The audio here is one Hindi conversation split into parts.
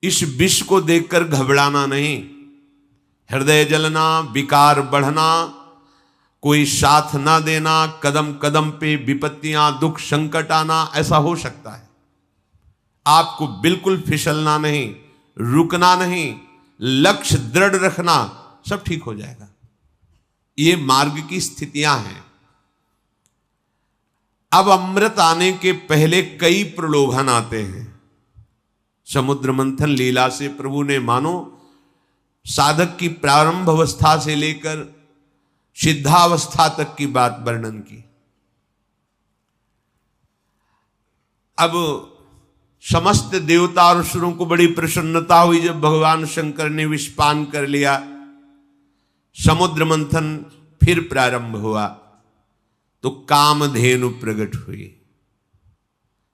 इस विष को देखकर घबराना नहीं, हृदय जलना, विकार बढ़ना, कोई साथ ना देना, कदम कदम पे विपत्तियां, दुख, संकट आना, ऐसा हो सकता है। आपको बिल्कुल फिसलना नहीं, रुकना नहीं, लक्ष्य दृढ़ रखना, सब ठीक हो जाएगा। ये मार्ग की स्थितियां हैं। अब अमृत आने के पहले कई प्रलोभन आते हैं। समुद्र मंथन लीला से प्रभु ने मानो साधक की प्रारंभ अवस्था से लेकर सिद्धावस्था तक की बात वर्णन की। अब समस्त देवता और असुरों को बड़ी प्रसन्नता हुई जब भगवान शंकर ने विषपान कर लिया। समुद्र मंथन फिर प्रारंभ हुआ तो कामधेनु प्रकट हुई,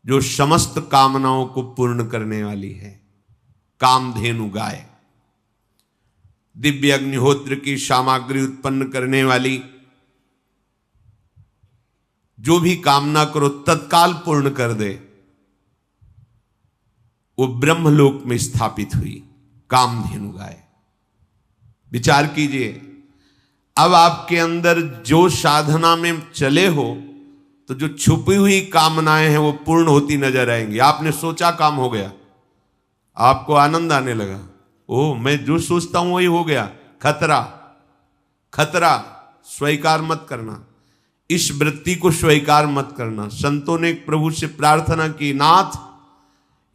जो समस्त कामनाओं को पूर्ण करने वाली है। कामधेनु गाय, दिव्य अग्निहोत्र की सामग्री उत्पन्न करने वाली, जो भी कामना करो तत्काल पूर्ण कर दे, वो ब्रह्मलोक में स्थापित हुई कामधेनु गाय। विचार कीजिए, अब आपके अंदर जो साधना में चले हो तो जो छुपी हुई कामनाएं हैं वो पूर्ण होती नजर आएंगी। आपने सोचा काम हो गया, आपको आनंद आने लगा, ओ मैं जो सोचता हूं वही हो गया। खतरा, खतरा स्वीकार मत करना, इस वृत्ति को स्वीकार मत करना। संतों ने प्रभु से प्रार्थना की, नाथ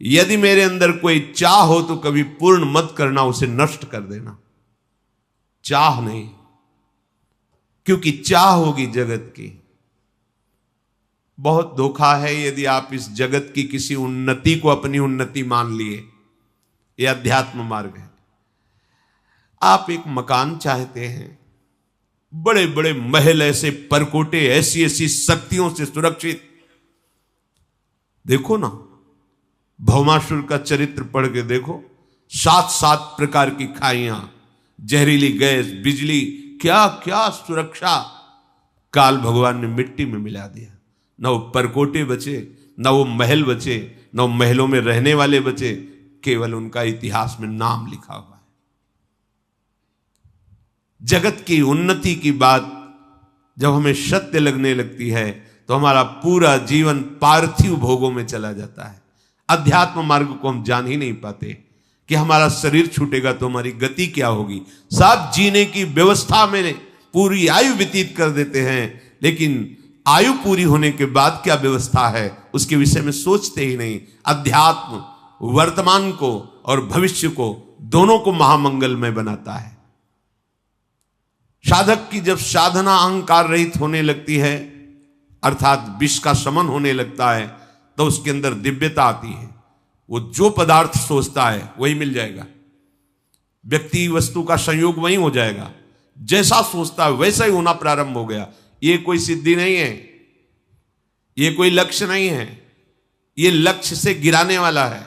यदि मेरे अंदर कोई चाह हो तो कभी पूर्ण मत करना, उसे नष्ट कर देना। चाह नहीं, क्योंकि चाह होगी जगत की। बहुत धोखा है यदि आप इस जगत की किसी उन्नति को अपनी उन्नति मान लिए। यह अध्यात्म मार्ग है। आप एक मकान चाहते हैं, बड़े बड़े महल, ऐसे परकोटे, ऐसी ऐसी शक्तियों से सुरक्षित। देखो ना, भौमासुर का चरित्र पढ़ के देखो, 7 प्रकार की खाइयां, जहरीली गैस, बिजली, क्या क्या सुरक्षा काल भगवान ने मिट्टी में मिला दिया। न वो परकोटे बचे, न वो महल बचे, न वो महलों में रहने वाले बचे, केवल उनका इतिहास में नाम लिखा हुआ है। जगत की उन्नति की बात जब हमें सत्य लगने लगती है तो हमारा पूरा जीवन पार्थिव भोगों में चला जाता है। अध्यात्म मार्ग को हम जान ही नहीं पाते कि हमारा शरीर छूटेगा तो हमारी गति क्या होगी। सब जीने की व्यवस्था में पूरी आयु व्यतीत कर देते हैं, लेकिन आयु पूरी होने के बाद क्या व्यवस्था है उसके विषय में सोचते ही नहीं। अध्यात्म वर्तमान को और भविष्य को, दोनों को महामंगलमय बनाता है। साधक की जब साधना अहंकार रहित होने लगती है, अर्थात विष का शमन होने लगता है, तो उसके अंदर दिव्यता आती है। वो जो पदार्थ सोचता है वही मिल जाएगा, व्यक्ति वस्तु का संयोग वही हो जाएगा। जैसा सोचता है वैसा ही होना प्रारंभ हो गया। ये कोई सिद्धि नहीं है, ये कोई लक्ष्य नहीं है, ये लक्ष्य से गिराने वाला है।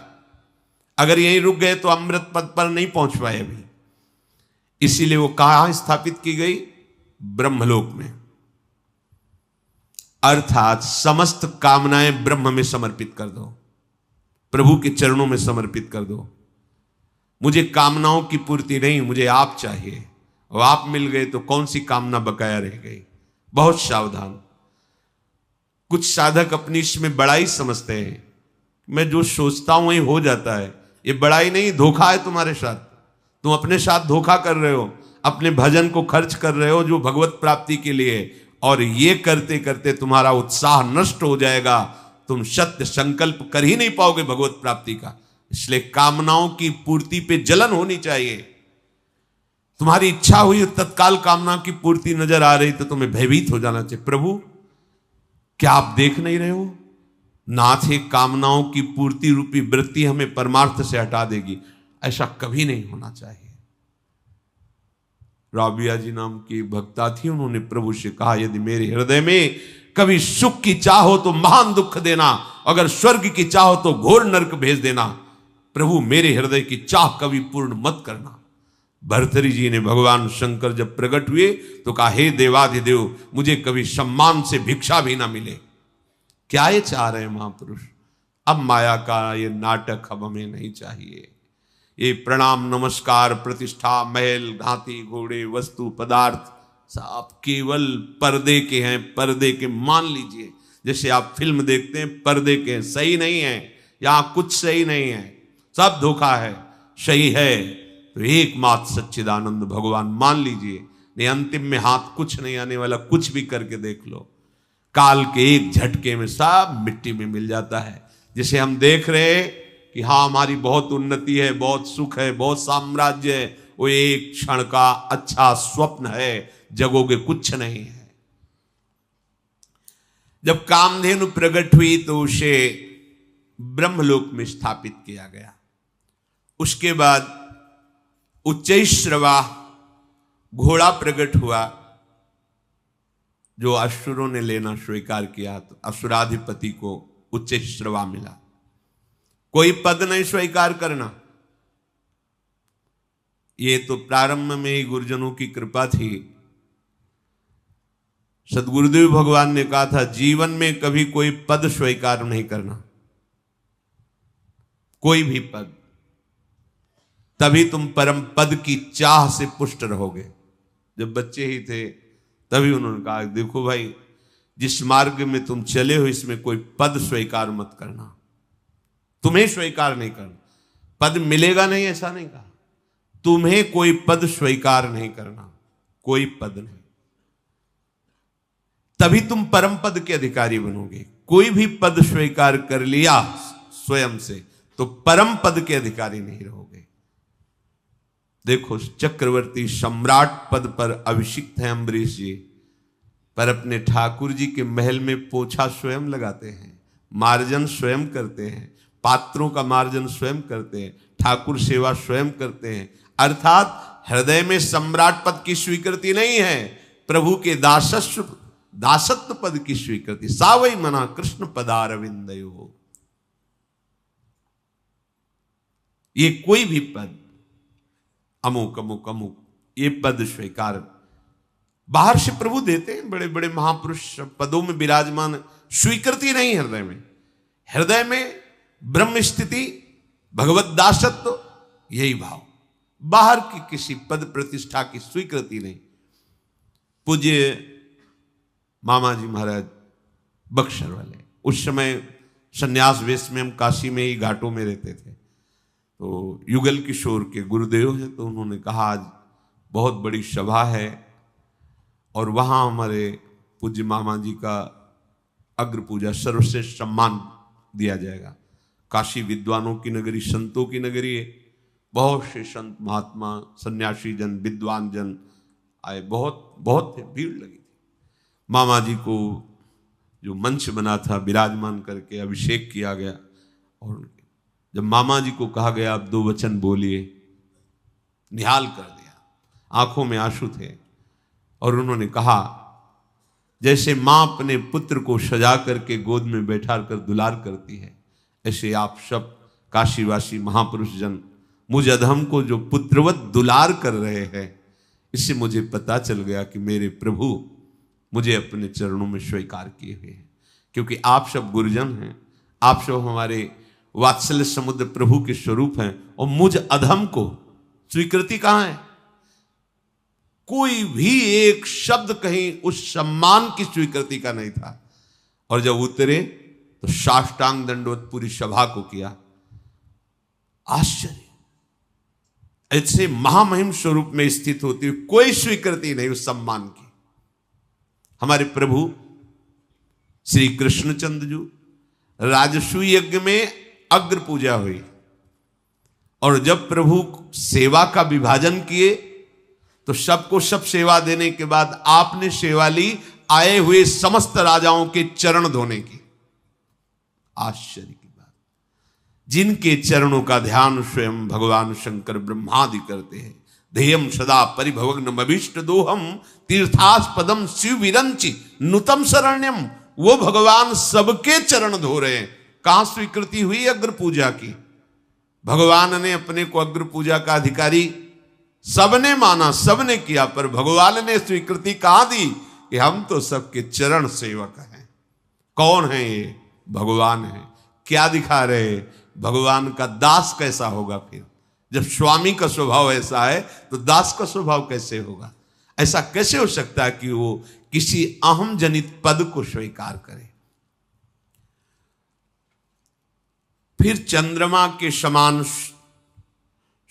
अगर यहीं रुक गए तो अमृत पद पर नहीं पहुंच पाए अभी। इसीलिए वो कहां स्थापित की गई? ब्रह्मलोक में। अर्थात समस्त कामनाएं ब्रह्म में समर्पित कर दो, प्रभु के चरणों में समर्पित कर दो। मुझे कामनाओं की पूर्ति नहीं, मुझे आप चाहिए, और आप मिल गए तो कौन सी कामना बकाया रह गई। बहुत सावधान। कुछ साधक अपनी इसमें बड़ाई समझते हैं, मैं जो सोचता हूं वही हो जाता है। ये बड़ाई नहीं, धोखा है तुम्हारे साथ। तुम अपने साथ धोखा कर रहे हो, अपने भजन को खर्च कर रहे हो जो भगवत प्राप्ति के लिए, और ये करते करते तुम्हारा उत्साह नष्ट हो जाएगा। तुम सत्य संकल्प कर ही नहीं पाओगे भगवत प्राप्ति का। इसलिए कामनाओं की पूर्ति पे जलन होनी चाहिए। तुम्हारी इच्छा हुई, तत्काल कामना की पूर्ति नजर आ रही तो तुम्हें भयभीत हो जाना चाहिए। प्रभु क्या आप देख नहीं रहे हो? नाथ एक कामनाओं की पूर्ति रूपी वृत्ति हमें परमार्थ से हटा देगी। ऐसा कभी नहीं होना चाहिए। राबिया जी नाम की भक्ता थी, उन्होंने प्रभु से कहा, यदि मेरे हृदय में कभी सुख की चाह हो तो महान दुख देना, अगर स्वर्ग की चाह हो तो घोर नरक भेज देना। प्रभु मेरे हृदय की चाह कभी पूर्ण मत करना। भर्तृहरि जी ने भगवान शंकर जब प्रकट हुए तो कहा, हे देवाधिदेव, मुझे कभी सम्मान से भिक्षा भी ना मिले। क्या ये चाह रहे हैं महापुरुष? अब माया का ये नाटक अब हमें नहीं चाहिए। ये प्रणाम नमस्कार प्रतिष्ठा महल घाती घोड़े वस्तु पदार्थ सब केवल पर्दे के हैं, पर्दे के। मान लीजिए जैसे आप फिल्म देखते हैं, पर्दे के हैं, सही नहीं है, यहां कुछ सही नहीं है, सब धोखा है। सही है तो एकमात्र सच्चिदानंद भगवान मान लीजिए, नहीं अंतिम में हाथ कुछ नहीं आने वाला, कुछ भी करके देख लो, काल के एक झटके में सब मिट्टी में मिल जाता है। जिसे हम देख रहे हैं कि हाँ हमारी बहुत उन्नति है, बहुत सुख है, बहुत साम्राज्य है, वो एक क्षण का अच्छा स्वप्न है, जगोगे कुछ नहीं है। जब कामधेनु प्रकट हुई तो उसे ब्रह्मलोक में स्थापित किया गया। उसके बाद उच्चैश्रवा घोड़ा प्रकट हुआ, जो असुरों ने लेना स्वीकार किया, तो असुराधिपति को उच्चैश्रवा मिला। कोई पद नहीं स्वीकार करना, ये तो प्रारंभ में ही गुरुजनों की कृपा थी। सदगुरुदेव भगवान ने कहा था जीवन में कभी कोई पद स्वीकार नहीं करना, कोई भी पद, तभी तुम परम पद की चाह से पुष्ट रहोगे। जब बच्चे ही थे तभी उन्होंने कहा देखो भाई, जिस मार्ग में तुम चले हो इसमें कोई पद स्वीकार मत करना, तुम्हें स्वीकार नहीं करना, पद मिलेगा नहीं ऐसा नहीं कहा, तुम्हें कोई पद स्वीकार नहीं करना, कोई पद नहीं, तभी तुम परम पद के अधिकारी बनोगे। कोई भी पद स्वीकार कर लिया स्वयं से तो परम पद के अधिकारी नहीं रहोगे। देखो चक्रवर्ती सम्राट पद पर अभिषिक्त हैं अम्बरीश जी, पर अपने ठाकुर जी के महल में पोछा स्वयं लगाते हैं, मार्जन स्वयं करते हैं, पात्रों का मार्जन स्वयं करते हैं, ठाकुर सेवा स्वयं करते हैं। अर्थात हृदय में सम्राट पद की स्वीकृति नहीं है, प्रभु के दासत्व पद की स्वीकृति। सावई मना कृष्ण पदारविंदयो, ये कोई भी पद अमुक अमुक अमुक ये पद स्वीकार बाहर से प्रभु देते हैं, बड़े बड़े महापुरुष पदों में विराजमान, स्वीकृति नहीं हृदय में। हृदय में ब्रह्म स्थिति भगवत दासत्व यही भाव, बाहर की किसी पद प्रतिष्ठा की स्वीकृति नहीं। पूज्य मामा जी महाराज बक्सर वाले, उस समय संन्यास वेश में हम काशी में ही घाटों में रहते थे, तो युगल किशोर के गुरुदेव हैं, तो उन्होंने कहा आज बहुत बड़ी सभा है और वहाँ हमारे पूज्य मामा जी का अग्र पूजा सर्वश्रेष्ठ सम्मान दिया जाएगा। काशी विद्वानों की नगरी, संतों की नगरी है, बहुत से संत महात्मा सन्यासी जन विद्वान जन आए, बहुत बहुत थे, भीड़ लगी थी। मामा जी को जो मंच बना था विराजमान करके अभिषेक किया गया, और जब मामा जी को कहा गया आप 2 वचन बोलिए, निहाल कर दिया, आंखों में आंसू थे, और उन्होंने कहा जैसे मां अपने पुत्र को सजा करके गोद में बैठा कर दुलार करती है, ऐसे आप सब काशीवासी महापुरुष जन मुझ अधम को जो पुत्रवत दुलार कर रहे हैं, इससे मुझे पता चल गया कि मेरे प्रभु मुझे अपने चरणों में स्वीकार किए हुए हैं। क्योंकि आप सब गुरुजन हैं, आप सब हमारे वात्सल्य समुद्र प्रभु के स्वरूप हैं, और मुझ अधम को स्वीकृति कहां है? कोई भी एक शब्द कहीं उस सम्मान की स्वीकृति का नहीं था। और जब उतरे तो साष्टांग दंडवत पूरी सभा को किया। आश्चर्य, ऐसे महामहिम स्वरूप में स्थित होती हुई कोई स्वीकृति नहीं उस सम्मान की। हमारे प्रभु श्री कृष्णचंद्र जी राजसूय यज्ञ में अग्र पूजा हुई, और जब प्रभु सेवा का विभाजन किए तो सबको सब सेवा देने के बाद आपने सेवा ली आए हुए समस्त राजाओं के चरण धोने की। आश्चर्य की बात, जिनके चरणों का ध्यान स्वयं भगवान शंकर ब्रह्मादि करते हैं। ध्येयम सदा परिभवग्नम अभीष्ट दोहम तीर्थास्पदम शिव विरंचि नुतम शरण्यम, वो भगवान सबके चरण धो रहे हैं। कहां स्वीकृति हुई अग्र पूजा की? भगवान ने अपने को अग्र पूजा का अधिकारी सबने माना, सबने किया, पर भगवान ने स्वीकृति कहां दी कि हम तो सबके चरण सेवक हैं। कौन है ये? भगवान है। क्या दिखा रहे? भगवान का दास कैसा होगा? फिर जब स्वामी का स्वभाव ऐसा है तो दास का स्वभाव कैसे होगा? ऐसा कैसे हो सकता है कि वो किसी अहम जनित पद को स्वीकार करे? फिर चंद्रमा के समान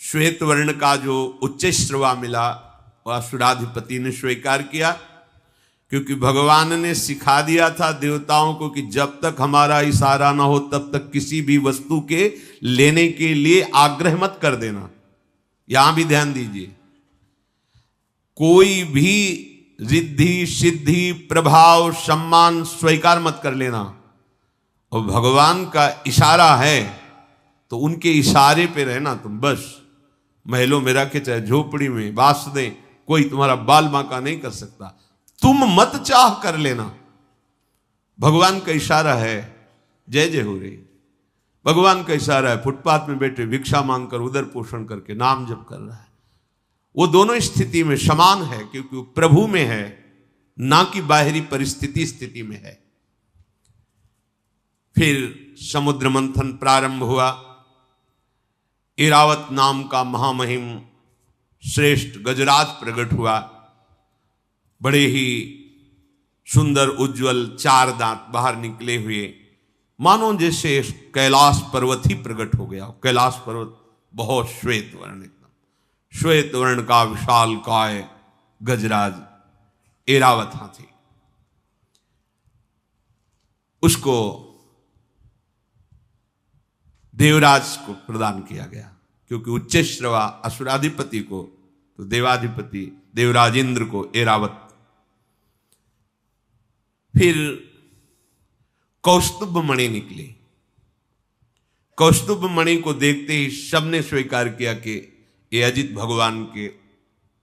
श्वेत वर्ण का जो उच्च श्रवा मिला वह असुराधिपति ने स्वीकार किया, क्योंकि भगवान ने सिखा दिया था देवताओं को कि जब तक हमारा इशारा ना हो तब तक किसी भी वस्तु के लेने के लिए आग्रह मत कर देना। यहां भी ध्यान दीजिए, कोई भी रिद्धि सिद्धि प्रभाव सम्मान स्वीकार मत कर लेना। और भगवान का इशारा है तो उनके इशारे पे रहना तुम। बस महलों में रखे चाहे झोपड़ी में बास दें, कोई तुम्हारा बाल बांका नहीं कर सकता। तुम मत चाह कर लेना, भगवान का इशारा है। जय जय हो रही, भगवान का इशारा है। फुटपाथ में बैठे भिक्षा मांगकर उदर पोषण करके नाम जप कर रहा है, वो दोनों स्थिति में समान है, क्योंकि वो प्रभु में है, ना कि बाहरी परिस्थिति स्थिति में है। फिर समुद्र मंथन प्रारंभ हुआ। ऐरावत नाम का महामहिम श्रेष्ठ गजराज प्रकट हुआ। बड़े ही सुंदर उज्जवल 4 दांत बाहर निकले हुए, मानो जैसे कैलाश पर्वत ही प्रकट हो गया। कैलाश पर्वत बहुत श्वेत वर्ण, एकदम श्वेत वर्ण का विशाल काय गजराज ऐरावत हाथी। उसको देवराज को प्रदान किया गया, क्योंकि उच्च श्रवा असुराधिपति को तो देवाधिपति देवराज इंद्र को ऐरावत। फिर कौस्तुभ मणि निकली। कौस्तुभ मणि को देखते ही सबने स्वीकार किया कि ये अजित भगवान के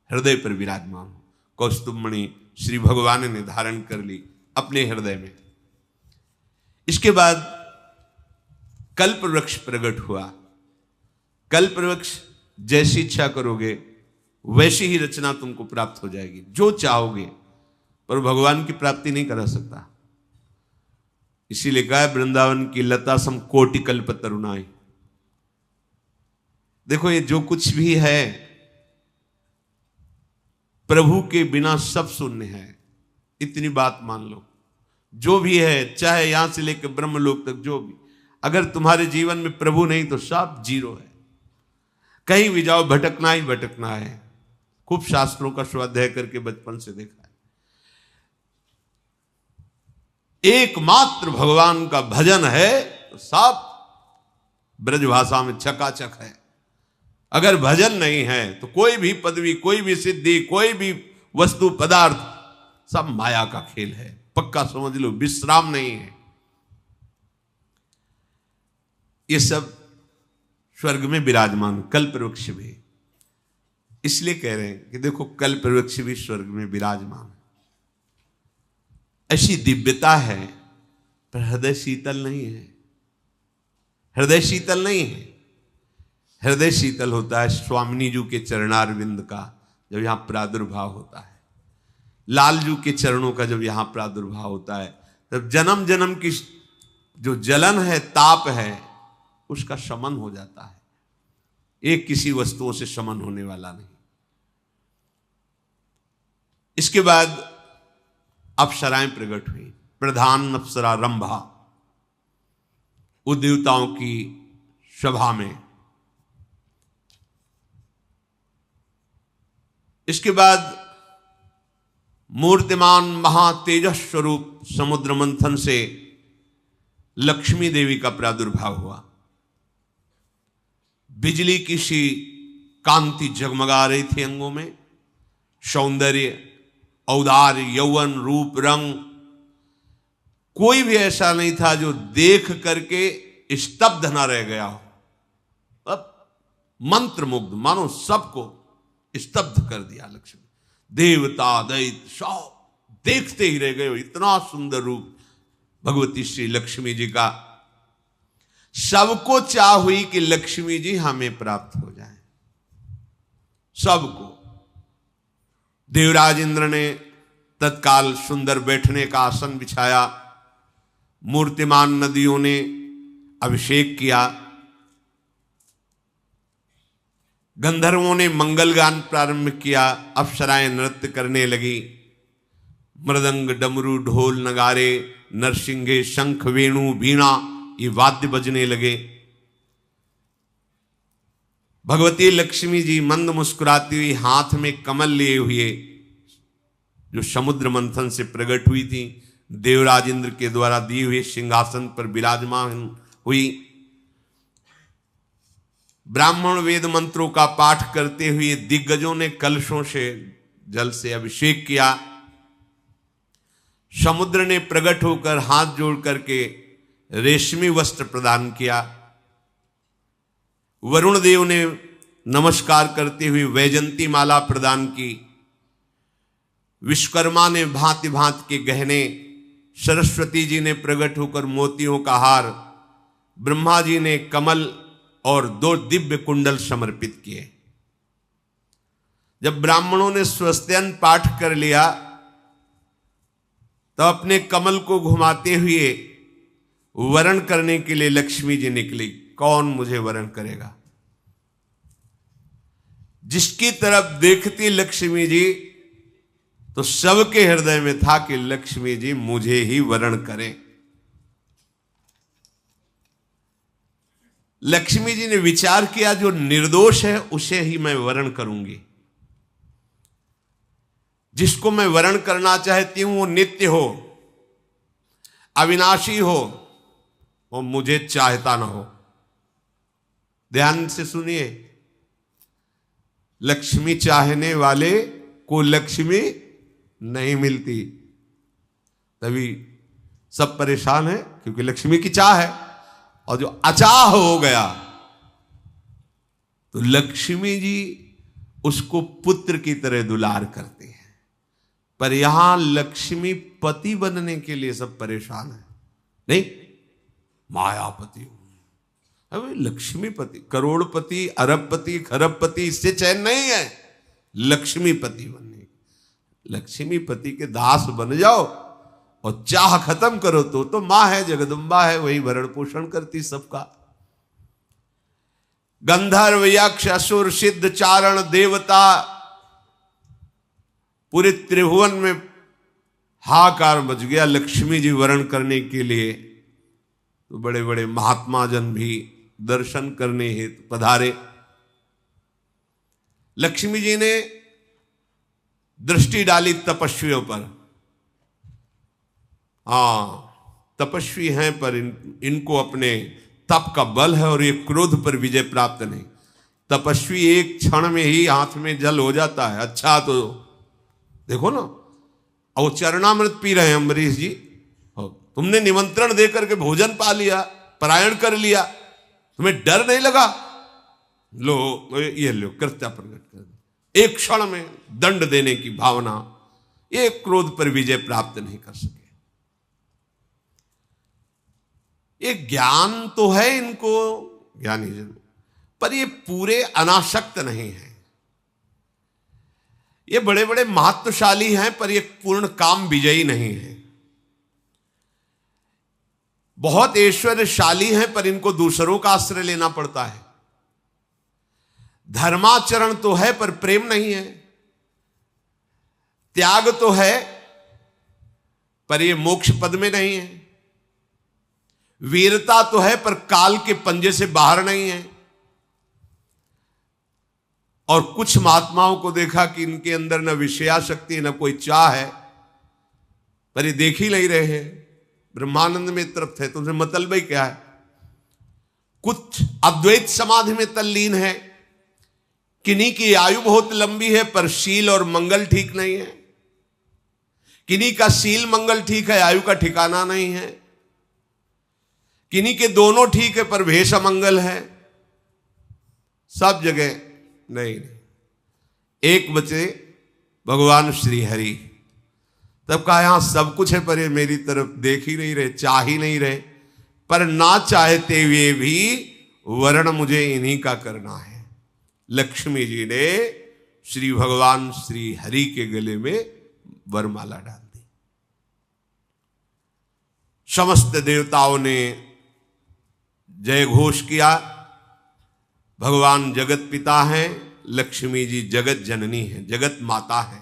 हृदय पर विराजमान हो। कौस्तुभ मणि श्री भगवान ने धारण कर ली अपने हृदय में। इसके बाद कल्प वृक्ष प्रकट हुआ। कल्प वृक्ष जैसी इच्छा करोगे वैसी ही रचना तुमको प्राप्त हो जाएगी, जो चाहोगे, पर भगवान की प्राप्ति नहीं करा सकता। इसीलिए कहा है वृंदावन की लता सम कोटि कल्प तरुणाई। देखो ये जो कुछ भी है प्रभु के बिना सब शून्य है, इतनी बात मान लो। जो भी है, चाहे यहां से लेकर ब्रह्मलोक तक, जो भी, अगर तुम्हारे जीवन में प्रभु नहीं तो सब जीरो है। कहीं भी जाओ भटकना ही भटकना है। खूब शास्त्रों का स्वाध्याय करके बचपन से देखा है। एकमात्र भगवान का भजन है तो सब ब्रजभाषा में चकाचक है। अगर भजन नहीं है तो कोई भी पदवी, कोई भी सिद्धि, कोई भी वस्तु पदार्थ सब माया का खेल है। पक्का समझ लो, विश्राम नहीं है। ये सब स्वर्ग में विराजमान, कल्प वृक्ष भी। इसलिए कह रहे हैं कि देखो कल्प वृक्ष भी स्वर्ग में विराजमान है। ऐसी दिव्यता है, पर हृदय शीतल नहीं है। हृदय शीतल नहीं है। हृदय शीतल होता है स्वामिनी जी के चरणारविंद का जब यहां प्रादुर्भाव होता है, लालजू के चरणों का जब यहां प्रादुर्भाव होता है, तब जन्म जन्म की जो जलन है, ताप है, उसका शमन हो जाता है। एक किसी वस्तुओं से शमन होने वाला नहीं। इसके बाद अप्सराएं प्रकट हुई। प्रधान अप्सरा रंभा, उद्देवताओं की सभा में। इसके बाद मूर्तिमान महातेजस स्वरूप समुद्र मंथन से लक्ष्मी देवी का प्रादुर्भाव हुआ। बिजली की सी कांति जगमगा रही थी अंगों में। सौंदर्य, औदार्य, यौवन, रूप, रंग, कोई भी ऐसा नहीं था जो देख करके स्तब्ध ना रह गया हो। अब मंत्रमुग्ध, मानो सबको स्तब्ध कर दिया लक्ष्मी। देवता दैत्य सब देखते ही रह गए। इतना सुंदर रूप भगवती श्री लक्ष्मी जी का। सबको चाह हुई कि लक्ष्मी जी हमें प्राप्त हो जाए, सबको। देवराज इंद्र ने तत्काल सुंदर बैठने का आसन बिछाया। मूर्तिमान नदियों ने अभिषेक किया। गंधर्वों ने मंगल गान प्रारंभ किया, अप्सराएं नृत्य करने लगी, मृदंग डमरू ढोल नगारे नरसिंगे शंख वेणु वीणा ये वाद्य बजने लगे। भगवती लक्ष्मी जी मंद मुस्कुराती हुई हाथ में कमल लिए हुए, जो समुद्र मंथन से प्रकट हुई थी, देवराज इंद्र के द्वारा दिए हुए सिंहासन पर विराजमान हुई। ब्राह्मण वेद मंत्रों का पाठ करते हुए दिग्गजों ने कलशों से जल से अभिषेक किया। समुद्र ने प्रकट होकर हाथ जोड़ करके रेशमी वस्त्र प्रदान किया। वरुण देव ने नमस्कार करते हुए वैजंती माला प्रदान की। विश्वकर्मा ने भांति भांति के गहने, सरस्वती जी ने प्रकट होकर मोतियों का हार, ब्रह्मा जी ने कमल और 2 दिव्य कुंडल समर्पित किए। जब ब्राह्मणों ने स्वस्त्यन पाठ कर लिया तो अपने कमल को घुमाते हुए वरण करने के लिए लक्ष्मी जी निकली। कौन मुझे वरण करेगा? जिसकी तरफ देखती लक्ष्मी जी तो सबके हृदय में था कि लक्ष्मी जी मुझे ही वरण करें। लक्ष्मी जी ने विचार किया जो निर्दोष है उसे ही मैं वरण करूंगी। जिसको मैं वरण करना चाहती हूं वो नित्य हो, अविनाशी हो, वो मुझे चाहता ना हो। ध्यान से सुनिए, लक्ष्मी चाहने वाले को लक्ष्मी नहीं मिलती, तभी सब परेशान है, क्योंकि लक्ष्मी की चाह है। और जो अचाह हो गया तो लक्ष्मी जी उसको पुत्र की तरह दुलार करते हैं। पर यहां लक्ष्मी पति बनने के लिए सब परेशान है। नहीं, मायापति, अबे लक्ष्मीपति, करोड़पति, अरबपति, खरबपति, इससे चैन नहीं है। लक्ष्मीपति बनने, लक्ष्मीपति के दास बन जाओ और चाह खत्म करो तो मां है, जगदम्बा है, वही भरण पोषण करती सबका। गंधर्व, यक्ष, असुर, सिद्ध, चारण, देवता, पूरे त्रिभुवन में हाहाकार मच गया लक्ष्मी जी वरण करने के लिए। तो बड़े बड़े महात्मा जन भी दर्शन करने हेतु पधारे। लक्ष्मी जी ने दृष्टि डाली तपस्वियों पर। तपस्वी हैं पर इनको अपने तप का बल है और ये क्रोध पर विजय प्राप्त नहीं। तपस्वी एक क्षण में ही हाथ में जल हो जाता है। अच्छा, तो देखो ना, और चरणामृत पी रहे हैं अम्बरीश जी, तुमने निमंत्रण देकर के भोजन पा लिया, परायण कर लिया, तुम्हें डर नहीं लगा? लो ये लो, कृत्या प्रकट कर दो। एक क्षण में दंड देने की भावना, ये क्रोध पर विजय प्राप्त नहीं कर सके। ये ज्ञान तो है इनको, ज्ञानी जन, पर ये पूरे अनासक्त नहीं है। ये बड़े बड़े महत्वशाली हैं पर ये पूर्ण काम विजयी नहीं है। बहुत ऐश्वर्यशाली हैं पर इनको दूसरों का आश्रय लेना पड़ता है। धर्माचरण तो है पर प्रेम नहीं है। त्याग तो है पर ये मोक्ष पद में नहीं है। वीरता तो है पर काल के पंजे से बाहर नहीं है। और कुछ महात्माओं को देखा कि इनके अंदर न विषयाशक्ति न कोई चाह है, पर ये देख ही नहीं रहे हैं। ब्रह्मानंद में तरफ थे तो उनसे मतलब ही क्या है। कुछ अद्वैत समाधि में तल्लीन है, किन्हीं की आयु बहुत लंबी है पर शील और मंगल ठीक नहीं है। किन्हीं का शील मंगल ठीक है, आयु का ठिकाना नहीं है। किन्हीं के दोनों ठीक है पर भेष अमंगल है। सब जगह नहीं। एक बचे भगवान श्री हरि। तब कहा यहां सब कुछ है पर ये मेरी तरफ देख ही नहीं रहे, चाह ही नहीं रहे। पर ना चाहते हुए भी वर्ण मुझे इन्हीं का करना है। लक्ष्मी जी ने श्री भगवान श्री हरि के गले में वरमाला डाल दी। समस्त देवताओं ने जय घोष किया। भगवान जगत पिता हैं, लक्ष्मी जी जगत जननी है, जगत माता है।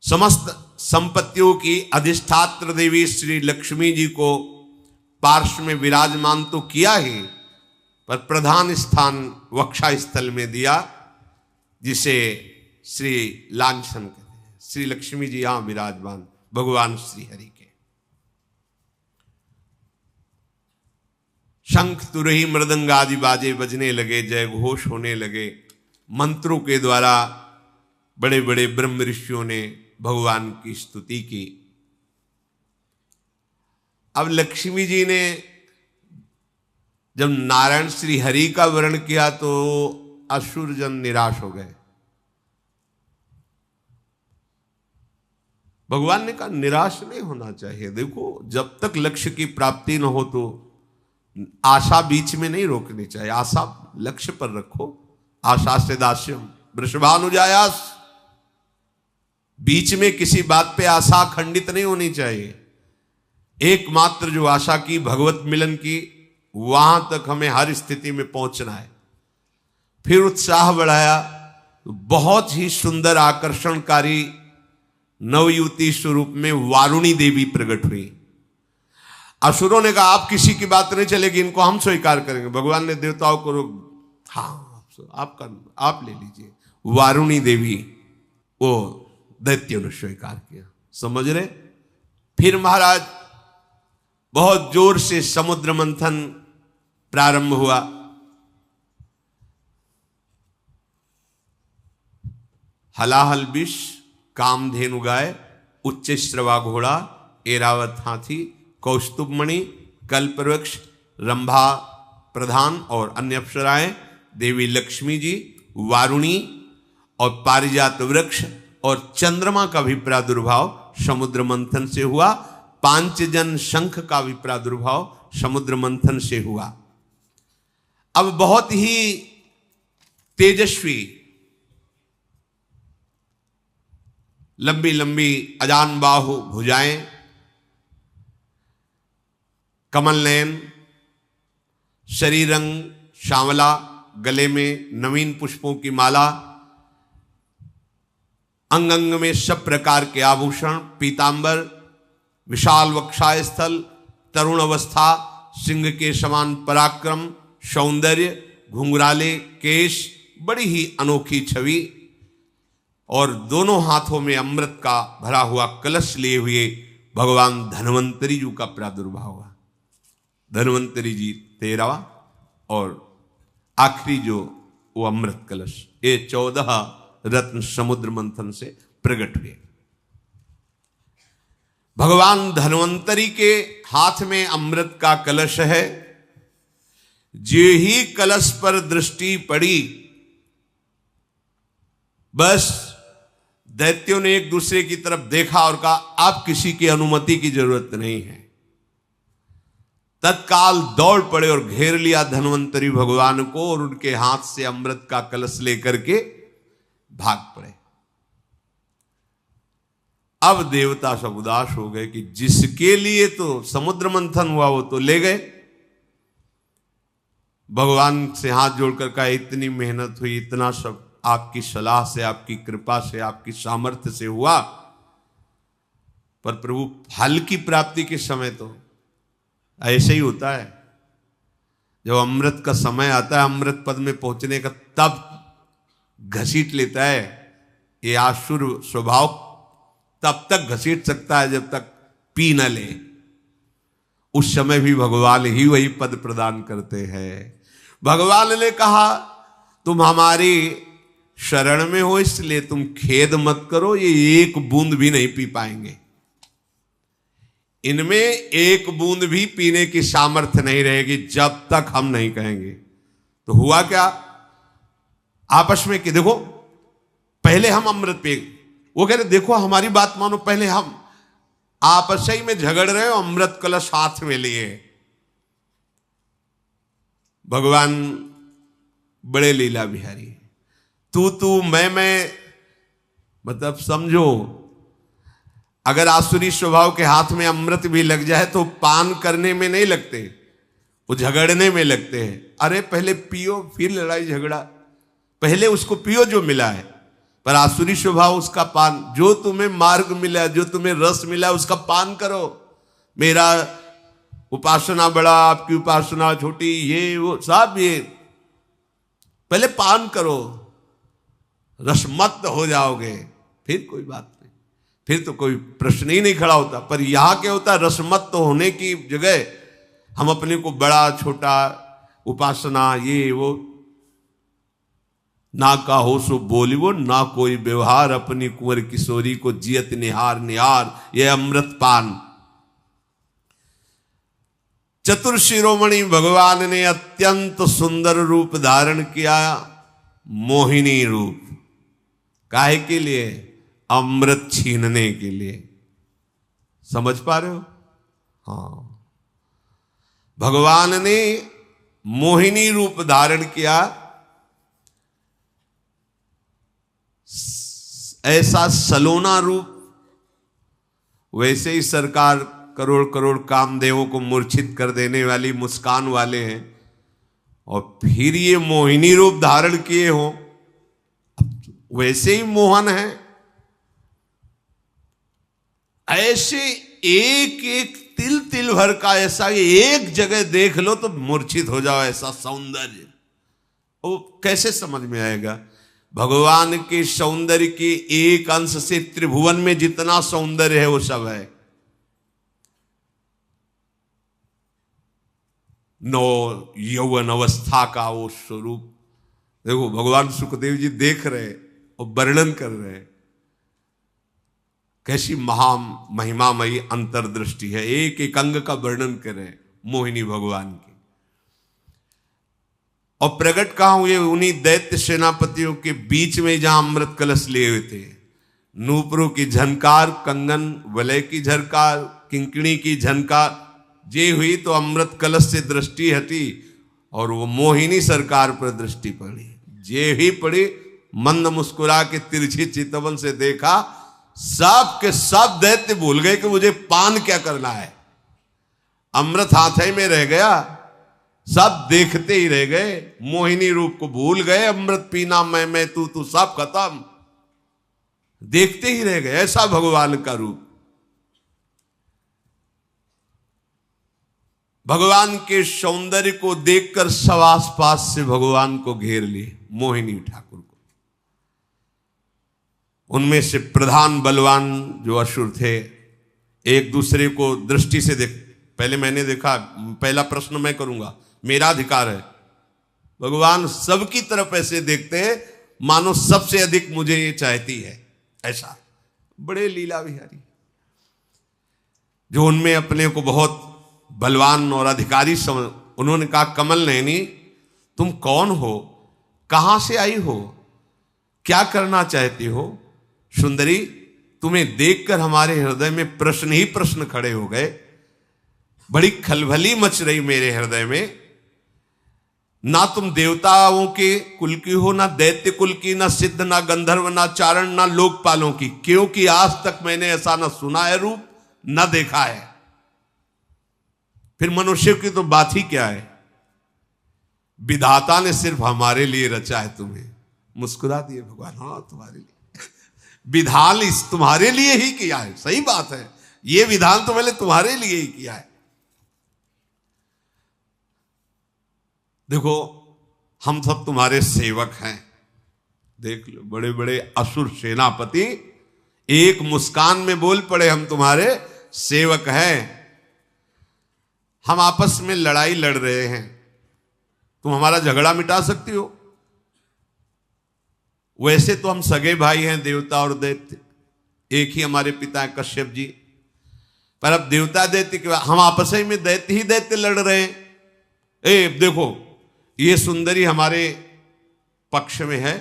समस्त संपत्तियों की अधिष्ठात्र देवी श्री लक्ष्मी जी को पार्श्व में विराजमान तो किया ही, पर प्रधान स्थान वक्षा स्थल में दिया, जिसे श्री लांछन कहते हैं। श्री लक्ष्मी जी यहां विराजमान भगवान श्री हरि के। शंख तुरही मृदंग आदि बाजे बजने लगे, जय घोष होने लगे। मंत्रों के द्वारा बड़े बड़े ब्रह्म ऋषियों ने भगवान की स्तुति की। अब लक्ष्मी जी ने जब नारायण श्री हरि का वर्ण किया तो असुरजन निराश हो गए। भगवान ने कहा निराश नहीं होना चाहिए। देखो, जब तक लक्ष्य की प्राप्ति न हो तो आशा बीच में नहीं रोकनी चाहिए। आशा लक्ष्य पर रखो। आशा से दास्यम वृषभानुजायास। बीच में किसी बात पे आशा खंडित नहीं होनी चाहिए। एकमात्र जो आशा की भगवत मिलन की, वहां तक हमें हर स्थिति में पहुंचना है। फिर उत्साह बढ़ाया तो बहुत ही सुंदर आकर्षणकारी नवयुवती स्वरूप में वारुणी देवी प्रकट हुई। असुरों ने कहा आप किसी की बात नहीं चलेगी, इनको हम स्वीकार करेंगे। भगवान ने देवताओं को हाँ आप ले लीजिए। वारुणी देवी वो दैत्यों ने स्वीकार किया। समझ रहे? फिर महाराज बहुत जोर से समुद्र मंथन प्रारंभ हुआ। हलाहल विष, कामधेनु गाय, उच्च श्रवा घोड़ा, एरावत हाथी, कौस्तुभमणि, कल्पवृक्ष, रंभा प्रधान और अन्य अप्सराएं, देवी लक्ष्मी जी, वारुणी और पारिजात वृक्ष और चंद्रमा का भी प्रादुर्भाव समुद्र मंथन से हुआ। पांचजन शंख का भी प्रादुर्भाव समुद्र मंथन से हुआ। अब बहुत ही तेजस्वी लंबी लंबी अजान बाहु भुजाएं, कमल नयन, शरीर रंग श्यामला, गले में नवीन पुष्पों की माला, अंग अंग में सब प्रकार के आभूषण, पीतांबर, विशाल वक्षाय स्थल, तरुण अवस्था, सिंह के समान पराक्रम, सौंदर्य, घुंघराले केश, बड़ी ही अनोखी छवि, और दोनों हाथों में अमृत का भरा हुआ कलश लिए हुए भगवान धन्वंतरी जी का प्रादुर्भाव हुआ। धन्वंतरी जी 13वां और आखिरी जो वो अमृत कलश, ये 14 रत्न समुद्र मंथन से प्रकट हुए। भगवान धन्वंतरी के हाथ में अमृत का कलश है। जे ही कलश पर दृष्टि पड़ी, बस दैत्यों ने एक दूसरे की तरफ देखा और कहा आप किसी की अनुमति की जरूरत नहीं है। तत्काल दौड़ पड़े और घेर लिया धन्वंतरी भगवान को और उनके हाथ से अमृत का कलश लेकर के भाग पड़े। अब देवता सब उदास हो गए कि जिसके लिए तो समुद्र मंथन हुआ वो तो ले गए। भगवान से हाथ जोड़कर कहा इतनी मेहनत हुई, इतना सब आपकी सलाह से, आपकी कृपा से, आपकी सामर्थ्य से हुआ, पर प्रभु फल की प्राप्ति के समय तो ऐसे ही होता है। जब अमृत का समय आता है, अमृत पद में पहुंचने का, तब घसीट लेता है। ये आसुर स्वभाव तब तक घसीट सकता है जब तक पी न ले। उस समय भी भगवान ही वही पद प्रदान करते हैं। भगवान ने कहा तुम हमारी शरण में हो, इसलिए तुम खेद मत करो, ये एक बूंद भी नहीं पी पाएंगे। इनमें एक बूंद भी पीने की सामर्थ्य नहीं रहेगी जब तक हम नहीं कहेंगे। तो हुआ क्या, आपस में कि देखो पहले हम अमृत पे, वो कह रहे देखो हमारी बात मानो, पहले हम आपस ही में झगड़ रहे हो, अमृत कलश हाथ में लिए। भगवान बड़े लीला बिहारी, तू मैं, मतलब समझो, अगर आसुरी स्वभाव के हाथ में अमृत भी लग जाए तो पान करने में नहीं लगते, वो झगड़ने में लगते हैं। अरे पहले पियो फिर लड़ाई झगड़ा, पहले उसको पियो जो मिला है, पर आसुरी स्वभाव उसका पान। जो तुम्हें मार्ग मिला, जो तुम्हें रस मिला, उसका पान करो। मेरा उपासना बड़ा, आपकी उपासना छोटी, ये वो सब, ये पहले पान करो, रसमत्त हो जाओगे, फिर कोई बात नहीं, फिर तो कोई प्रश्न ही नहीं खड़ा होता। पर यहां क्या होता है, रसमत्त होने की जगह हम अपने को बड़ा छोटा, उपासना ये वो, ना का हो सो बोलिवो, ना कोई व्यवहार, अपनी कुंवर किशोरी को जियत निहार निहार, ये अमृत पान। चतुर शिरोमणि भगवान ने अत्यंत सुंदर रूप धारण किया, मोहिनी रूप। काहे के लिए? अमृत छीनने के लिए। समझ पा रहे हो? हाँ, भगवान ने मोहिनी रूप धारण किया, ऐसा सलोना रूप। वैसे ही सरकार करोड़ करोड़ कामदेवों को मूर्छित कर देने वाली मुस्कान वाले हैं, और फिर ये मोहिनी रूप धारण किए हो, वैसे ही मोहन है। ऐसे एक एक तिल तिल भर का, ऐसा एक जगह देख लो तो मूर्छित हो जाओ, ऐसा सौंदर्य। वो कैसे समझ में आएगा? भगवान के सौंदर्य के एक अंश से त्रिभुवन में जितना सौंदर्य है वो सब है। नो यौवन अवस्था का वो स्वरूप देखो, भगवान सुखदेव जी देख रहे और वर्णन कर रहे, कैसी महा महिमामयी अंतर्दृष्टि है। एक एक अंग का वर्णन कर रहे मोहिनी भगवान की। और प्रकट कहां हुए? उन्हीं दैत्य सेनापतियों के बीच में जहां अमृत कलश लिए हुए थे। नूपुरों की झनकार, कंगन वलय की झनकार, किंकिणी की झनकार जे हुई तो अमृत कलश से दृष्टि हटी और वो मोहिनी सरकार पर दृष्टि पड़ी। जे ही पड़ी, मंद मुस्कुरा के तिरछी चितवन से देखा, सब के सब दैत्य भूल गए कि मुझे पान क्या करना है। अमृत हाथ ही में रह गया, सब देखते ही रह गए, मोहिनी रूप को भूल गए। अमृत पीना मैं तू सब खत्म, देखते ही रह गए। ऐसा भगवान का रूप। भगवान के सौंदर्य को देखकर सब आसपास से भगवान को घेर लिए, मोहिनी ठाकुर को। उनमें से प्रधान बलवान जो असुर थे, एक दूसरे को दृष्टि से देख। पहले मैंने देखा, पहला प्रश्न मैं करूंगा, मेरा अधिकार है। भगवान सबकी तरफ ऐसे देखते हैं मानो सबसे अधिक मुझे ये चाहती है, ऐसा। बड़े लीला विहारी, जो उनमें अपने को बहुत बलवान और अधिकारी समझ। उन्होंने कहा, कमल नयनी तुम कौन हो, कहां से आई हो, क्या करना चाहती हो? सुंदरी, तुम्हें देखकर हमारे हृदय में प्रश्न ही प्रश्न खड़े हो गए। बड़ी खलबली मच रही मेरे हृदय में। ना तुम देवताओं के कुल की हो, ना दैत्य कुल की, ना सिद्ध, ना गंधर्व, ना चारण, ना लोकपालों की, क्योंकि आज तक मैंने ऐसा ना सुना है रूप, ना देखा है। फिर मनुष्य की तो बात ही क्या है, विधाता ने सिर्फ हमारे लिए रचा है तुम्हें। मुस्कुरा दिए भगवान, हाँ तुम्हारे लिए विधान इस तुम्हारे लिए ही किया है। सही बात है, ये विधान तो मैंने तुम्हारे लिए ही किया है। देखो, हम सब तुम्हारे सेवक हैं। देख लो, बड़े बड़े असुर सेनापति एक मुस्कान में बोल पड़े, हम तुम्हारे सेवक हैं। हम आपस में लड़ाई लड़ रहे हैं, तुम हमारा झगड़ा मिटा सकती हो? वैसे तो हम सगे भाई हैं, देवता और दैत्य, एक ही हमारे पिता हैं कश्यप जी। पर अब देवता दैत्य के हम आपस में दैत्य ही दैत्य लड़ रहे हैं। देखो, ये सुंदरी हमारे पक्ष में है,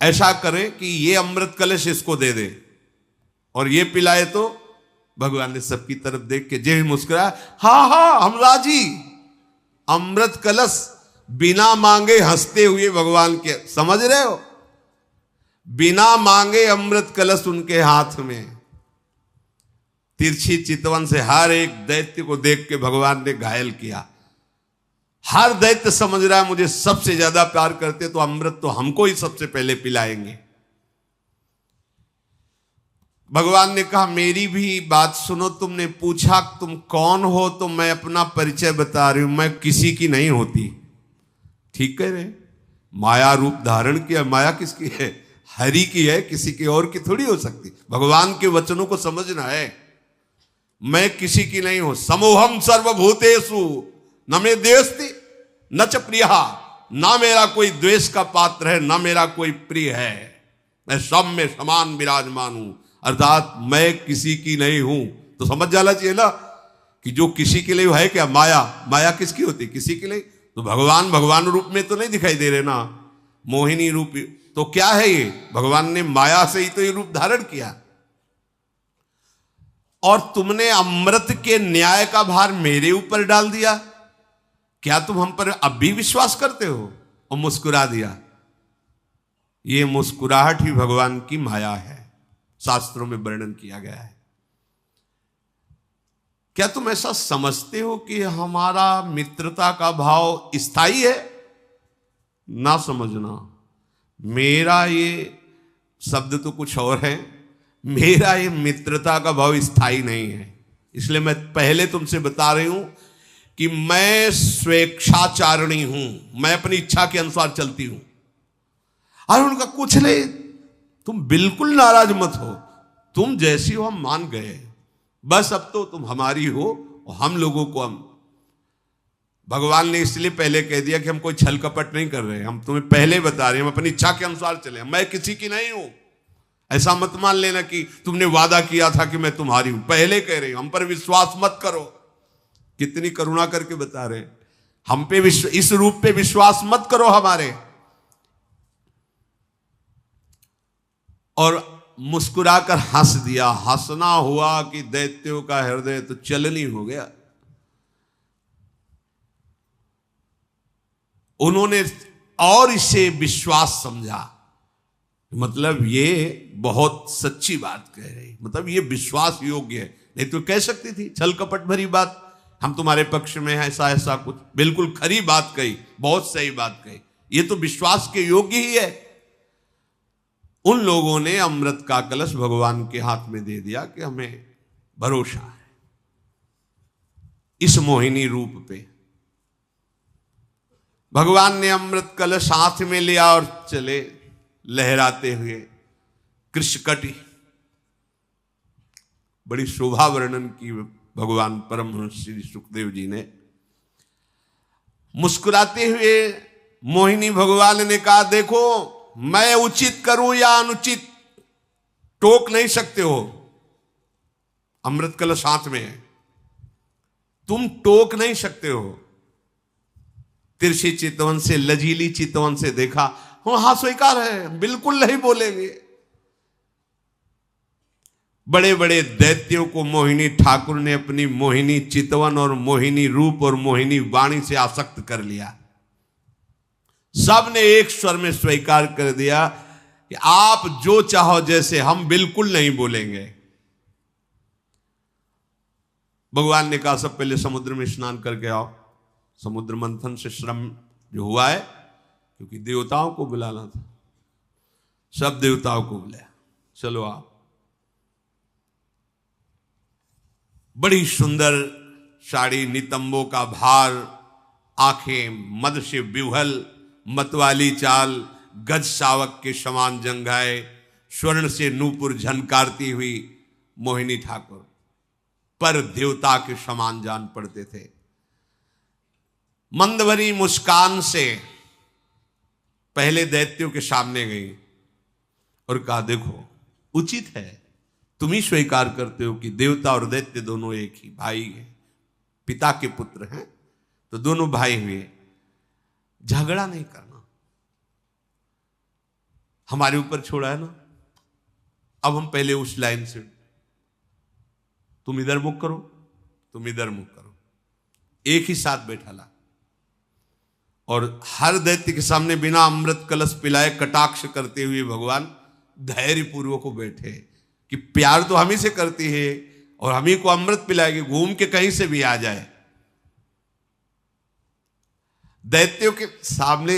ऐसा करें कि ये अमृत कलश इसको दे दे और ये पिलाए तो। भगवान ने सबकी तरफ देख के जे मुस्कुराया, हाँ हाँ हम राजी। अमृत कलश बिना मांगे हंसते हुए भगवान के, समझ रहे हो, बिना मांगे अमृत कलश उनके हाथ में। तिरछी चितवन से हर एक दैत्य को देख के भगवान ने घायल किया। हर दैत्य समझ रहा है मुझे सबसे ज्यादा प्यार करते तो अमृत तो हमको ही सबसे पहले पिलाएंगे। भगवान ने कहा मेरी भी बात सुनो, तुमने पूछा तुम कौन हो तो मैं अपना परिचय बता रही हूं, मैं किसी की नहीं होती। ठीक कह रहे, माया रूप धारण किया, माया किसकी है? हरि की है, किसी की और की थोड़ी हो सकती। भगवान के वचनों को समझना है। मैं किसी की नहीं हूं। समोहम सर्वभूतेषु न मे द्वेष्टि न च प्रिया, ना मेरा कोई द्वेष का पात्र है, ना मेरा कोई प्रिय है। मैं सब में समान विराजमान हूं, अर्थात मैं किसी की नहीं हूं। तो समझ जाना चाहिए ना कि जो किसी के लिए है क्या? माया। माया किसकी होती? किसी के लिए। तो भगवान भगवान रूप में तो नहीं दिखाई दे रहे ना, मोहिनी रूप। तो क्या है ये? भगवान ने माया से ही तो ये रूप धारण किया। और तुमने अमृत के न्याय का भार मेरे ऊपर डाल दिया। क्या तुम हम पर अब भी विश्वास करते हो? और मुस्कुरा दिया। ये मुस्कुराहट ही भगवान की माया है, शास्त्रों में वर्णन किया गया है। क्या तुम ऐसा समझते हो कि हमारा मित्रता का भाव स्थायी है? ना समझना। मेरा ये शब्द तो कुछ और है, मेरा ये मित्रता का भाव स्थायी नहीं है। इसलिए मैं पहले तुमसे बता रही हूं कि मैं स्वेच्छाचारिणी हूं, मैं अपनी इच्छा के अनुसार चलती हूं। और उनका कुछ नहीं, तुम बिल्कुल नाराज मत हो, तुम जैसी हो हम मान गए, बस अब तो तुम हमारी हो और हम लोगों को हम। भगवान ने इसलिए पहले कह दिया कि हम कोई छल कपट नहीं कर रहे, हम तुम्हें पहले बता रहे हैं, हम अपनी इच्छा के अनुसार चले, मैं किसी की नहीं हूं। ऐसा मत मान लेना कि तुमने वादा किया था कि मैं तुम्हारी हूं। पहले कह रहे, हम पर विश्वास मत करो। कितनी करुणा करके बता रहे, हम पे इस रूप पे विश्वास मत करो हमारे। और मुस्कुराकर हंस दिया। हंसना हुआ कि दैत्यों का हृदय तो चलनी हो गया। उन्होंने और इसे विश्वास समझा, मतलब ये बहुत सच्ची बात कह रही, मतलब ये विश्वास योग्य है। नहीं तो कह सकती थी छल कपट भरी बात, हम तुम्हारे पक्ष में है, ऐसा ऐसा कुछ। बिल्कुल खरी बात कही, बहुत सही बात कही, ये तो विश्वास के योग्य ही है। उन लोगों ने अमृत का कलश भगवान के हाथ में दे दिया कि हमें भरोसा है इस मोहिनी रूप पे। भगवान ने अमृत कलश हाथ में लिया और चले लहराते हुए। कृष्णकटी, बड़ी शोभा वर्णन की भगवान परमहंस श्री सुखदेव जी ने। मुस्कुराते हुए मोहिनी भगवान ने कहा, देखो मैं उचित करूं या अनुचित टोक नहीं सकते हो। अमृत कलश हाथ में है, तुम टोक नहीं सकते हो। तिरछी चितवन से, लजीली चितवन से देखा, हाँ स्वीकार है, बिल्कुल नहीं बोलेंगे। बड़े बड़े दैत्यों को मोहिनी ठाकुर ने अपनी मोहिनी चितवन और मोहिनी रूप और मोहिनी वाणी से आसक्त कर लिया। सब ने एक स्वर में स्वीकार कर दिया कि आप जो चाहो जैसे, हम बिल्कुल नहीं बोलेंगे। भगवान ने कहा सब पहले समुद्र में स्नान करके आओ। समुद्र मंथन से श्रम जो हुआ है, क्योंकि देवताओं को बुलाना था, सब देवताओं को बुलाया, चलो आप। बड़ी सुंदर साड़ी, नितंबों का भार, आंखें मद से विह्वल, मतवाली चाल, गज शावक के समान जंघाए, स्वर्ण से नूपुर झनकारती हुई मोहिनी ठाकुर पर देवता के समान जान पड़ते थे। मंदभरी मुस्कान से पहले दैत्यों के सामने गई और कहा, देखो उचित है, तुम ही स्वीकार करते हो कि देवता और दैत्य दोनों एक ही भाई हैं, पिता के पुत्र हैं, तो दोनों भाई हुए, झगड़ा नहीं करना। हमारे ऊपर छोड़ा है ना, अब हम पहले उस लाइन से, तुम इधर मुख करो, तुम इधर मुख करो, एक ही साथ बैठा ला। और हर दैत्य के सामने बिना अमृत कलश पिलाए कटाक्ष करते हुए भगवान धैर्य पूर्वक बैठे कि प्यार तो हम ही से करती है और हम ही को अमृत पिलाएगी, घूम के कहीं से भी आ जाए। दैत्यों के सामने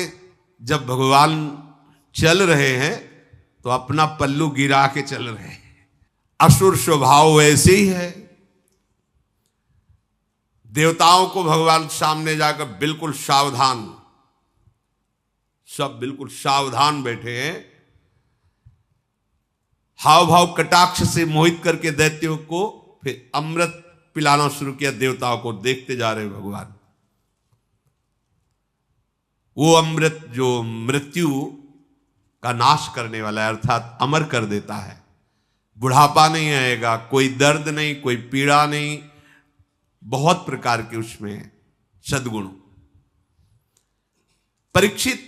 जब भगवान चल रहे हैं तो अपना पल्लू गिरा के चल रहे हैं। असुर स्वभाव ऐसे ही है। देवताओं को भगवान सामने जाकर बिल्कुल सावधान, सब बिल्कुल सावधान बैठे हैं। हाव भाव कटाक्ष से मोहित करके दैत्यों को फिर अमृत पिलाना शुरू किया। देवताओं को देखते जा रहे भगवान। वो अमृत जो मृत्यु का नाश करने वाला है, अर्थात अमर कर देता है। बुढ़ापा नहीं आएगा, कोई दर्द नहीं, कोई पीड़ा नहीं, बहुत प्रकार के उसमें सद्गुण। परीक्षित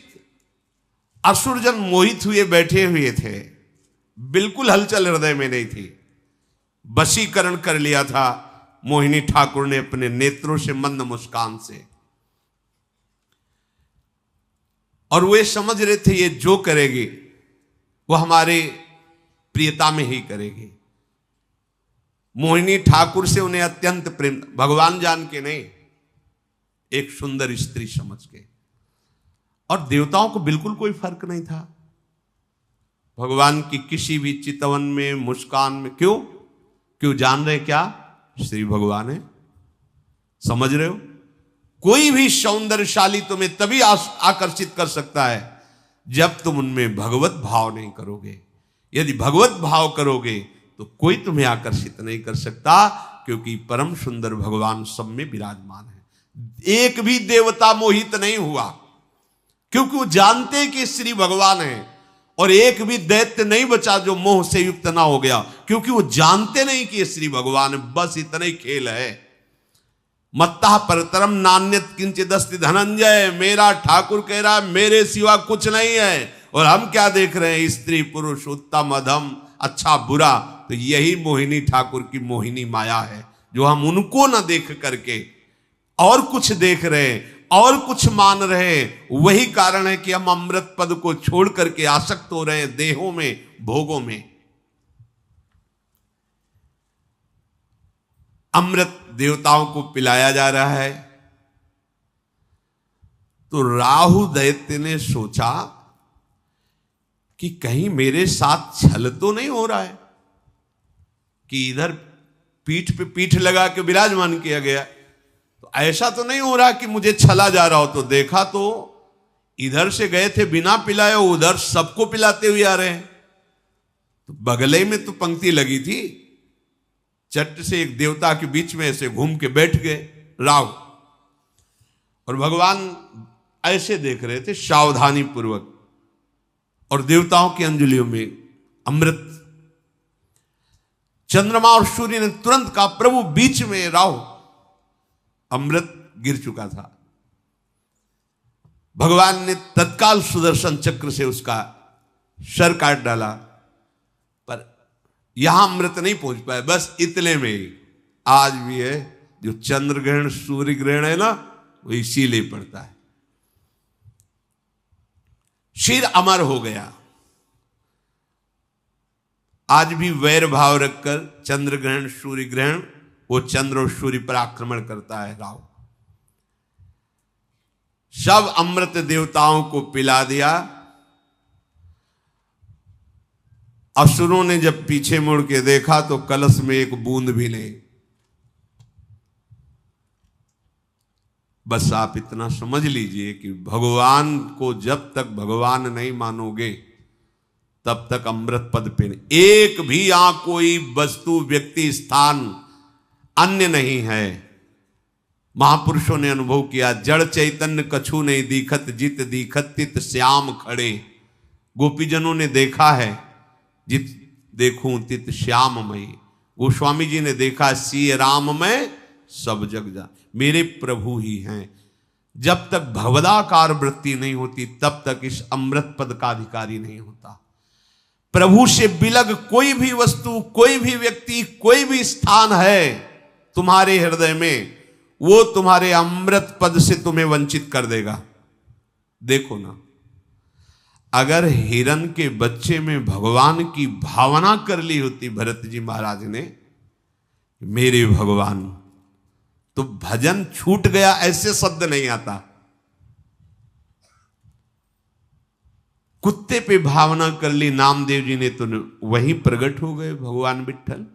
असुरजन मोहित हुए बैठे हुए थे, बिल्कुल हलचल हृदय में नहीं थी। वशीकरण कर लिया था मोहिनी ठाकुर ने अपने नेत्रों से, मंद मुस्कान से। और वे समझ रहे थे ये जो करेगी वो हमारे प्रियता में ही करेगी। मोहिनी ठाकुर से उन्हें अत्यंत प्रेम, भगवान जान के नहीं, एक सुंदर स्त्री समझ के। और देवताओं को बिल्कुल कोई फर्क नहीं था भगवान की किसी भी चितवन में, मुस्कान में। क्यों जान रहे क्या श्री भगवान है, समझ रहे हो। कोई भी सौंदर्यशाली तुम्हें तभी आकर्षित कर सकता है जब तुम उनमें भगवत भाव नहीं करोगे। यदि भगवत भाव करोगे तो कोई तुम्हें आकर्षित नहीं कर सकता, क्योंकि परम सुंदर भगवान सब में विराजमान है। एक भी देवता मोहित नहीं हुआ, क्योंकि वो जानते हैं कि श्री भगवान है। और एक भी दैत्य नहीं बचा जो मोह से युक्त ना हो गया, क्योंकि वो जानते नहीं कि ये श्री भगवान है। बस इतना ही खेल है। मत्ता परतरम नान्यत किंचित अस्ति धनंजय। मेरा ठाकुर कह रहा है मेरे सिवा कुछ नहीं है। और हम क्या देख रहे हैं, स्त्री पुरुष, उत्तम अधम, अच्छा बुरा। तो यही मोहिनी ठाकुर की मोहिनी माया है, जो हम उनको न देख करके और कुछ देख रहे हैं और कुछ मान रहे हैं। वही कारण है कि हम अमृत पद को छोड़ करके आसक्त हो रहे हैं देहों में, भोगों में। अमृत देवताओं को पिलाया जा रहा है। तो राहु दैत्य ने सोचा कि कहीं मेरे साथ छल तो नहीं हो रहा है, कि इधर पीठ पे पीठ लगा के विराजमान किया गया। तो ऐसा तो नहीं हो रहा कि मुझे छला जा रहा हो। तो देखा तो इधर से गए थे बिना पिलाए, उधर सबको पिलाते हुए आ रहे हैं। तो बगले में तो पंक्ति लगी थी, चट से एक देवता के बीच में ऐसे घूम के बैठ गए राव। और भगवान ऐसे देख रहे थे सावधानी पूर्वक, और देवताओं की अंजलियों में अमृत। चंद्रमा और सूर्य ने तुरंत कहा प्रभु बीच में राव। अमृत गिर चुका था। भगवान ने तत्काल सुदर्शन चक्र से उसका सर काट डाला, पर यहां अमृत नहीं पहुंच पाया। बस इतने में ही आज भी है जो चंद्र ग्रहण सूर्य ग्रहण है ना, वो इसीलिए पड़ता है। सिर अमर हो गया। आज भी वैर भाव रखकर चंद्र ग्रहण सूर्य ग्रहण, वो चंद्र और सूर्य पर आक्रमण करता है राव। सब अमृत देवताओं को पिला दिया। असुरों ने जब पीछे मुड़ के देखा तो कलश में एक बूंद भी नहीं। बस आप इतना समझ लीजिए कि भगवान को जब तक भगवान नहीं मानोगे तब तक अमृत पद पे नहीं। एक भी यहां कोई वस्तु, व्यक्ति, स्थान अन्य नहीं है। महापुरुषों ने अनुभव किया, जड़ चैतन्य कछु नहीं दिखत, जित दिखत तित श्याम खड़े। गोपीजनों ने देखा है, जित देखूं तित श्याममयी। गोस्वामी जी ने देखा, सी राम में सब जग जा, मेरे प्रभु ही हैं। जब तक भवदाकार वृत्ति नहीं होती तब तक इस अमृत पद का अधिकारी नहीं होता। प्रभु से बिलग कोई भी वस्तु, कोई भी व्यक्ति, कोई भी स्थान है तुम्हारे हृदय में, वो तुम्हारे अमृत पद से तुम्हें वंचित कर देगा। देखो ना, अगर हिरण के बच्चे में भगवान की भावना कर ली होती भरत जी महाराज ने, मेरे भगवान, तो भजन छूट गया ऐसे शब्द नहीं आता। कुत्ते पे भावना कर ली नामदेव जी ने तो वहीं प्रकट हो गए भगवान विट्ठल।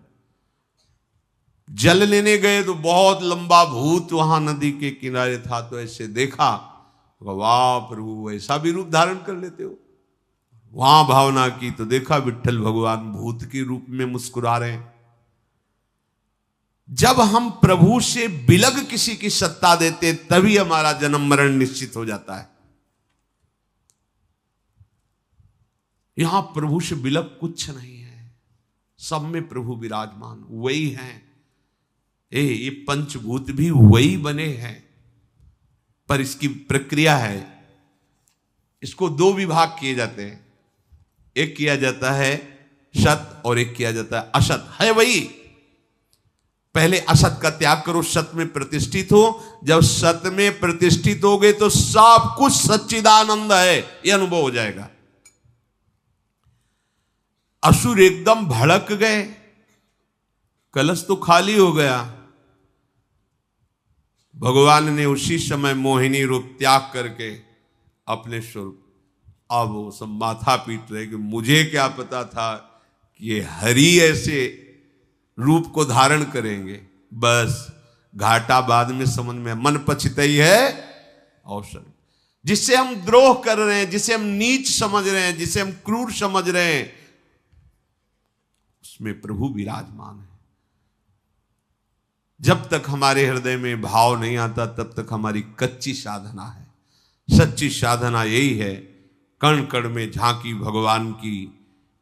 जल लेने गए तो बहुत लंबा भूत वहां नदी के किनारे था, तो ऐसे देखा, वाह प्रभु ऐसा भी रूप धारण कर लेते हो। वहां भावना की तो देखा विट्ठल भगवान भूत के रूप में मुस्कुरा रहे हैं। जब हम प्रभु से बिलग किसी की सत्ता देते तभी हमारा जन्म मरण निश्चित हो जाता है। यहां प्रभु से बिलग कुछ नहीं है, सब में प्रभु विराजमान वही हैं। ये पंचभूत भी वही बने हैं, पर इसकी प्रक्रिया है। इसको दो विभाग किए जाते हैं, एक किया जाता है सत और एक किया जाता है असत। है वही, पहले असत का त्याग करो, सत में प्रतिष्ठित हो। जब सत में प्रतिष्ठित हो गए तो सब कुछ सच्चिदानंद है यह अनुभव हो जाएगा। असुर एकदम भड़क गए, कलश तो खाली हो गया। भगवान ने उसी समय मोहिनी रूप त्याग करके अपने स्वरूप, अब वो सब माथा पीट रहे कि मुझे क्या पता था कि ये हरि ऐसे रूप को धारण करेंगे। बस घाटा बाद में समझ में, मन पछताई है अवसर। जिससे हम द्रोह कर रहे हैं, जिसे हम नीच समझ रहे हैं, जिसे हम क्रूर समझ रहे हैं, उसमें प्रभु विराजमान है। जब तक हमारे हृदय में भाव नहीं आता तब तक हमारी कच्ची साधना है। सच्ची साधना यही है, कण कण में झांकी भगवान की,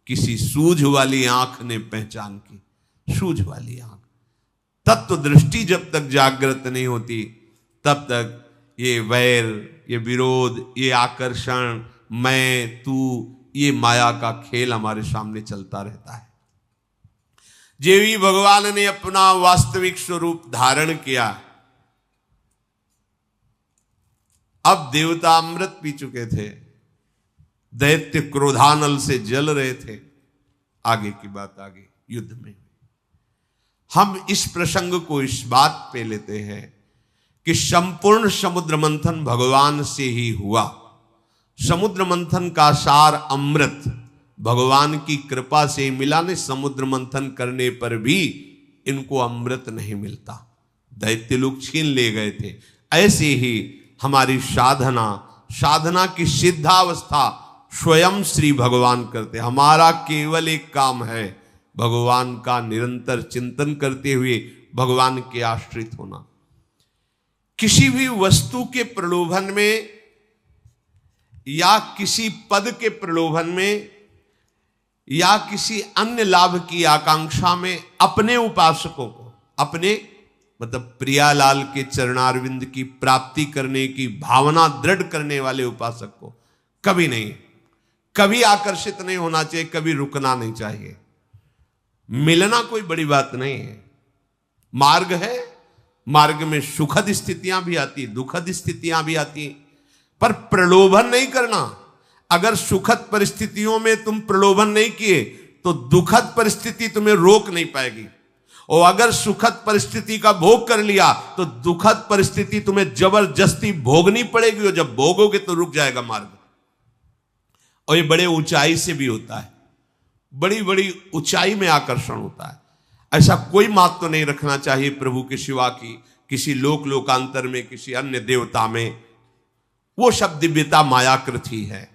किसी सूझ वाली आंख ने पहचान की। सूझ वाली आंख, तत्व दृष्टि जब तक जागृत नहीं होती तब तक ये वैर, ये विरोध, ये आकर्षण, मैं तू, ये माया का खेल हमारे सामने चलता रहता है। जेवी भगवान ने अपना वास्तविक स्वरूप धारण किया, अब देवता अमृत पी चुके थे, दैत्य क्रोधानल से जल रहे थे। आगे की बात आगे युद्ध में हम इस प्रसंग को इस बात पे लेते हैं कि संपूर्ण समुद्र मंथन भगवान से ही हुआ। समुद्र मंथन का सार अमृत भगवान की कृपा से मिला। ने समुद्र मंथन करने पर भी इनको अमृत नहीं मिलता, दैत्य लोग छीन ले गए थे। ऐसे ही हमारी साधना की सिद्धावस्था स्वयं श्री भगवान करते। हमारा केवल एक काम है, भगवान का निरंतर चिंतन करते हुए भगवान के आश्रित होना। किसी भी वस्तु के प्रलोभन में या किसी पद के प्रलोभन में या किसी अन्य लाभ की आकांक्षा में अपने उपासकों को, अपने मतलब प्रियालाल के चरणारविंद की प्राप्ति करने की भावना दृढ़ करने वाले उपासक को कभी नहीं, कभी आकर्षित नहीं होना चाहिए, कभी रुकना नहीं चाहिए। मिलना कोई बड़ी बात नहीं है, मार्ग है, मार्ग में सुखद स्थितियां भी आती, दुखद स्थितियां भी आती, पर प्रलोभन नहीं करना। अगर सुखद परिस्थितियों में तुम प्रलोभन नहीं किए तो दुखद परिस्थिति तुम्हें रोक नहीं पाएगी, और अगर सुखद परिस्थिति का भोग कर लिया तो दुखद परिस्थिति तुम्हें जबरदस्ती भोगनी पड़ेगी, और जब भोगोगे तो रुक जाएगा मार्ग। और ये बड़े ऊंचाई से भी होता है, बड़ी बड़ी ऊंचाई में आकर्षण होता है। ऐसा कोई मात तो नहीं रखना चाहिए प्रभु के सिवा की किसी लोकांतर में, किसी अन्य देवता में। वो सब दिव्यता मायाकृत ही है।